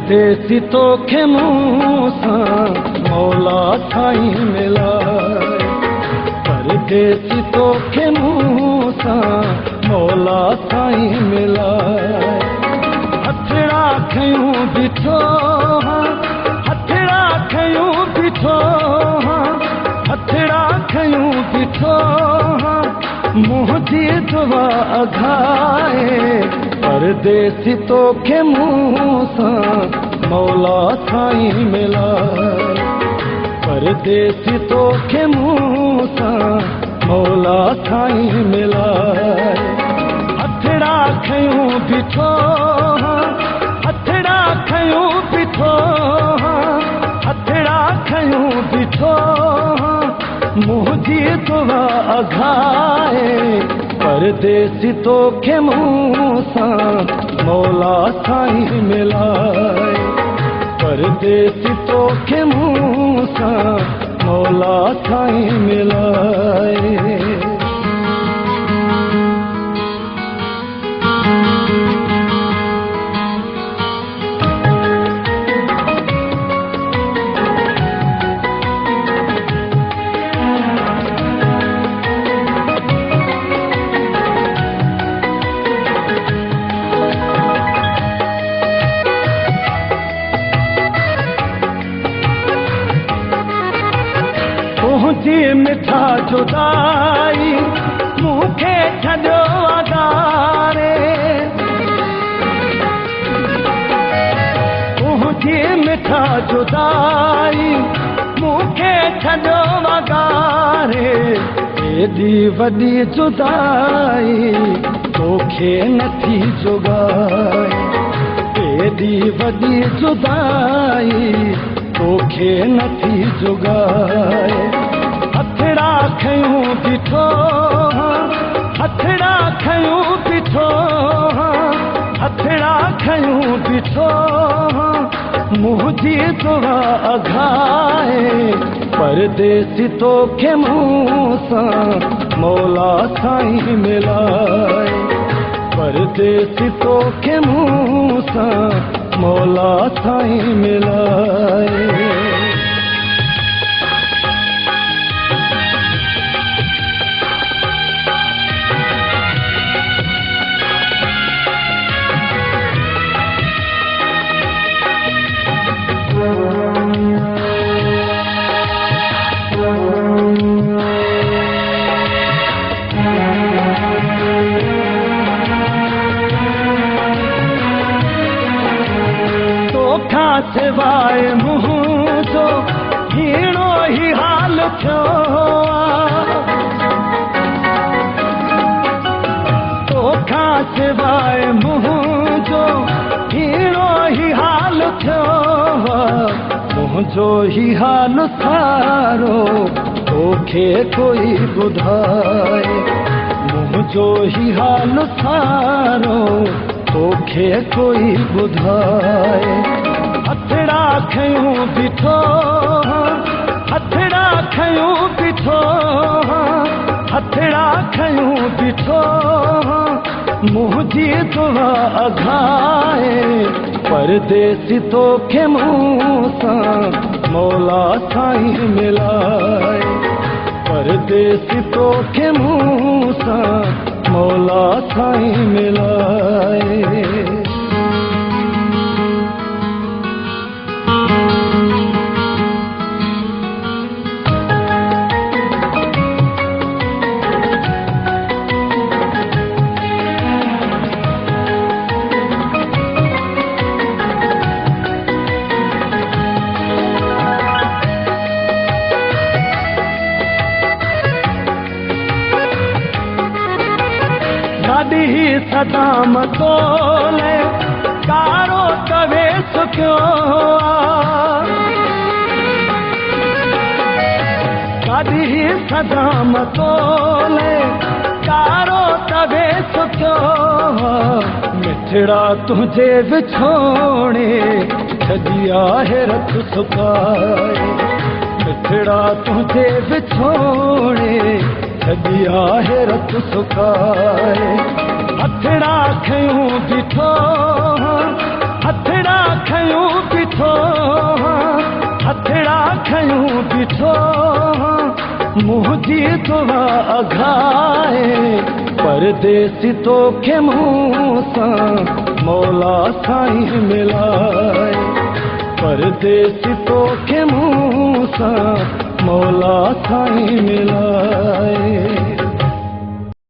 परदेसी तोखे मूं सां मौला साईं मिलाए। परदेसी तोखे मूं सां मौला साईं मिलाए। हथड़ा खयूं बीठो हथड़ा खयूं बीठो हथड़ा खयूं बीठो मुंहिंजी दुआ अघाए। परदेसी तोखे मूं सां मौला साईं मिलाए। परदेसी तोखे मूं सां मौला साईं मिलाए। हथड़ा खयूं बीठो हथड़ा खयूं बीठो हथड़ा खयूं बीठो मुंहिंजी दुआ अघाए। परदेसी तोखे मूं सां मौला साईं मिलाए। परदेसी तोखे मूं सां मौला साईं मिलाए। तुझी मिठा जुदाई मूंखे छॾियो अदारे। तुझी मिठा जुदाई मूंखे छॾियो अदारे। एॾी वॾी जुदाई तोखे नथी जुगाए। एॾी वॾी जुदाई तोखे नथी जुगाए। हथड़ा खयूं बीठो हथड़ा खयूं बीठो हथड़ा खयूं बीठो मुंहिंजी दुआ अघाए। परदेसी तोखे मूं सां मौला साईं मिलाए। परदेसी तोखे मूं सां मौला साईं मिलाए। सिवाय मुंहिंजो हीणो ही हाल थियो। तोखां सिवाय मुंहिंजो हीणो ही हाल थियो। मुंहिंजो ही हाल सारो तोखे कोई ॿुधाए। मुंहिंजो ही हाल सारो तोखे कोई ॿुधाए। हथड़ा खयूं बीठो हथड़ा खयूं बीठो हथड़ा खयूं बीठो मुंहिंजी दुआ अघाए। परदेसी तोखे मूं सां मौला साईं मिलाए। परदेसी तोखे मूं सां मौला साईं मिलाए। ॾाढी सदाम तोले कारो तवे सुखियो। ॾाढी सदाम तोले कारो तवे सुखियो। मिठड़ा तुंहिंजे विछोड़े छॾी आहे रत सुकाए। मिठड़ा तुंहिंजे विछोड़े छॾी आहे रत सुकाए। हथड़ा खयूं बीठो हथड़ा खयूं तुझी दुआ अघाए परदेसी तोखे मूं सां मौला साईं मिलाए परदेसी तोखे मूं सां मौला साईं मिलाए